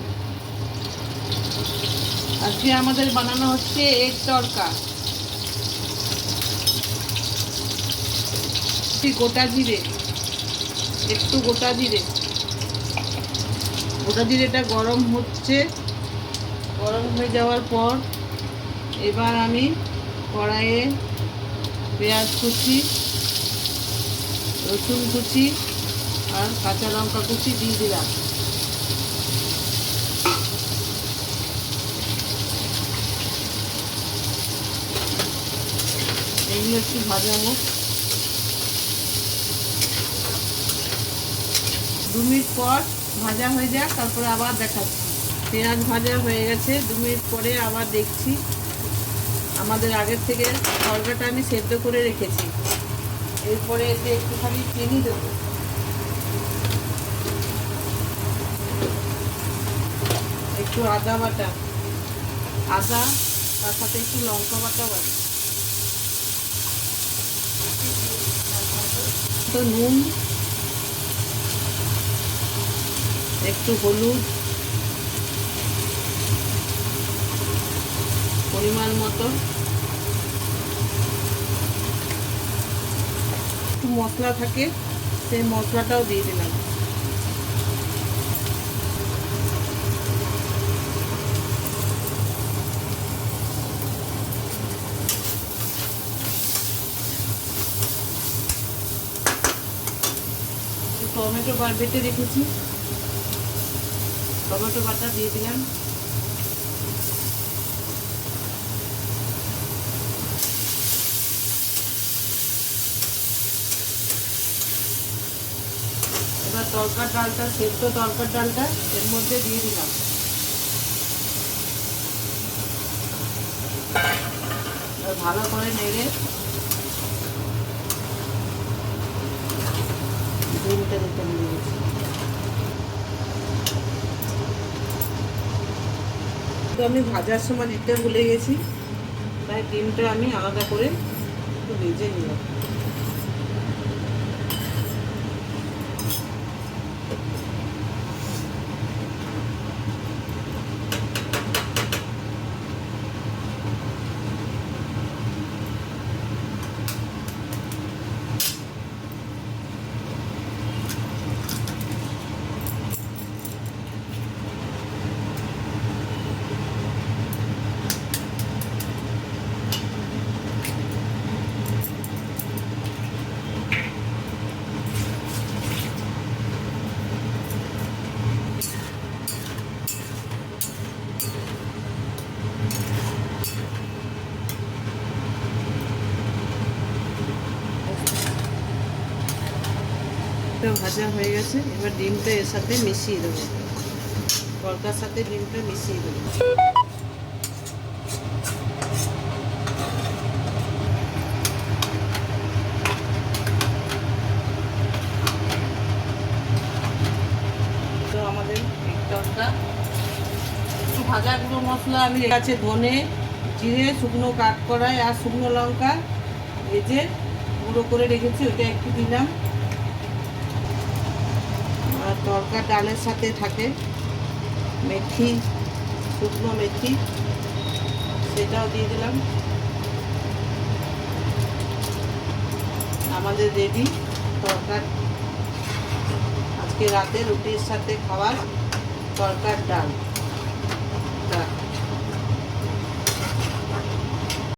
দিলাম। আজকে আমাদের বানানো হচ্ছে এগ তড়কা। গোটা জিরে, একটু গোটা জিরেটা গরম হচ্ছে। গরম হয়ে যাওয়ার পর এবার আমি কড়াইয়ে পেঁয়াজ কুচি, রসুন কুচি আর কাঁচা লঙ্কা কুচি দিয়ে দিলাম। এইগুলো একটু ভাজা হোক। 2 মিনিট পর ভাজা হয়ে যাক, তারপরে আবার দেখাচ্ছি। পেঁয়াজ ভাজা হয়ে গেছে, 2 মিনিট পরে আবার দেখছি। আমাদের আগের থেকে তরকাটা আমি সেদ্ধ করে রেখেছি। এরপরে এতে একটুখানি চিনি দেবো, একটু আদা বাটা, তার সাথে একটু লঙ্কা বাটা, তো নুন, একটু হলুদ, পরিমাণ মতো একটু মশলা থাকে, সেই মশলাটাও দিয়ে দিলাম। টমেটো বেটে রেখেছি, টমেটো বাটা দিয়ে দিলাম। এবার তরকার ডালটা, সেদ্ধ তরকার ডালটা এর মধ্যে দিয়ে দিলাম। ভালো করে নেড়ে ডিমটা দিতে দিয়েছি। তো আমি ভাজার সময় দিতে ভুলে গেছি, তাই ডিমটা আমি আলাদা করে একটু ভেজে নিলাম। ভাজা হয়ে গেছে, এবার ডিমটা এর সাথে মিশিয়ে দেবো, তরকার সাথে ডিমটা মিশিয়ে দেবো। তো আমাদের তরকা একটু ভাজা গুঁড়ো মশলা আমি আছে, ধনে, জিরে, শুকনো কাঠকড়াই আর শুকনো লঙ্কা ভেজে গুঁড়ো করে রেখেছি, ওটা একটু দিলাম। আর তরকা ডালের সাথে থাকে মেথি, শুকনো মেথি, সেটাও দিয়ে দিলাম। আমাদের রেডি তরকার, আজকে রাতে রুটির সাথে খাওয়ার তরকার ডাল।